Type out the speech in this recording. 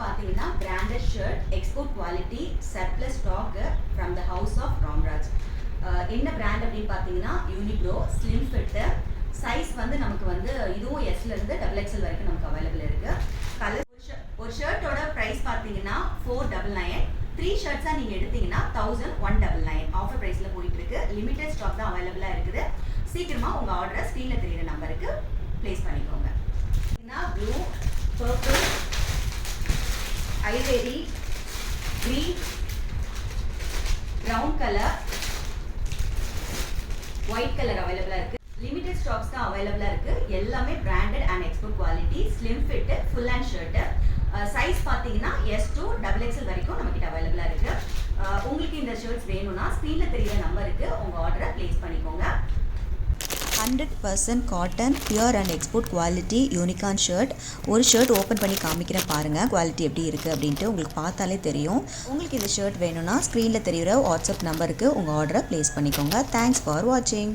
பார்த்தீங்கன்னா branded shirt export quality surplus stock from the house of Ramraj. என்ன brand அப்படின்னு பார்த்தீங்கன்னா யூனிக்ரோ ஸ்லிம் ஃபிட்டு. சைஸ் வந்து நமக்கு வந்து இதுவும் எஸ்லேருந்து XXL வரைக்கும் நமக்கு அவைலபிள் இருக்குது. கலர் ஒரு ஷர்ட்டோட ப்ரைஸ் பார்த்தீங்கன்னா 499. 3 ஷர்ட்ஸாக நீங்கள் எடுத்தீங்கன்னா 1199 ஆஃபர் ப்ரைஸில் போயிட்டுருக்கு. லிமிடெட் ஸ்டாக் தான் அவைலபிளாக இருக்குது. சீக்கிரமாக உங்கள் ஆர்டரை ஸ்க்ரீனில் தெரியிற நம்பருக்கு ப்ளேஸ் பண்ணிக்கோங்க. Blue, purple, ivory, green, brown colour, white colour அவைலபிளாக இருக்குது. லிமிடெட் ஸ்டாக்ஸ் தான் அவைலபிளாக இருக்குது. எல்லாமே branded and export quality, slim fit, full hand shirt. Size பார்த்தீங்கன்னா S to XXL வரைக்கும் நம்மக்கிட்ட அவைலபிளாக இருக்குது. உங்களுக்கு இந்த ஷர்ட்ஸ் வேணும்னா ஸ்க்ரீனில் தெரியிற நம்பருக்கு உங்கள் ஆர்டரை ப்ளேஸ் பண்ணிக்கோங்க. 100% cotton pure and export quality unicorn shirt. ஒரு ஷர்ட் ஓப்பன் பண்ணி காமிக்கிறேன் பாருங்கள் குவாலிட்டி எப்படி இருக்குது அப்படின்ட்டு. உங்களுக்கு பார்த்தாலே தெரியும். உங்களுக்கு இந்த ஷர்ட் வேணும்னா ஸ்க்ரீனில் தெரிகிற வாட்ஸ்அப் நம்பருக்கு உங்கள் ஆர்டரை ப்ளேஸ் பண்ணிக்கோங்க. தேங்க்ஸ் ஃபார் வாட்சிங்.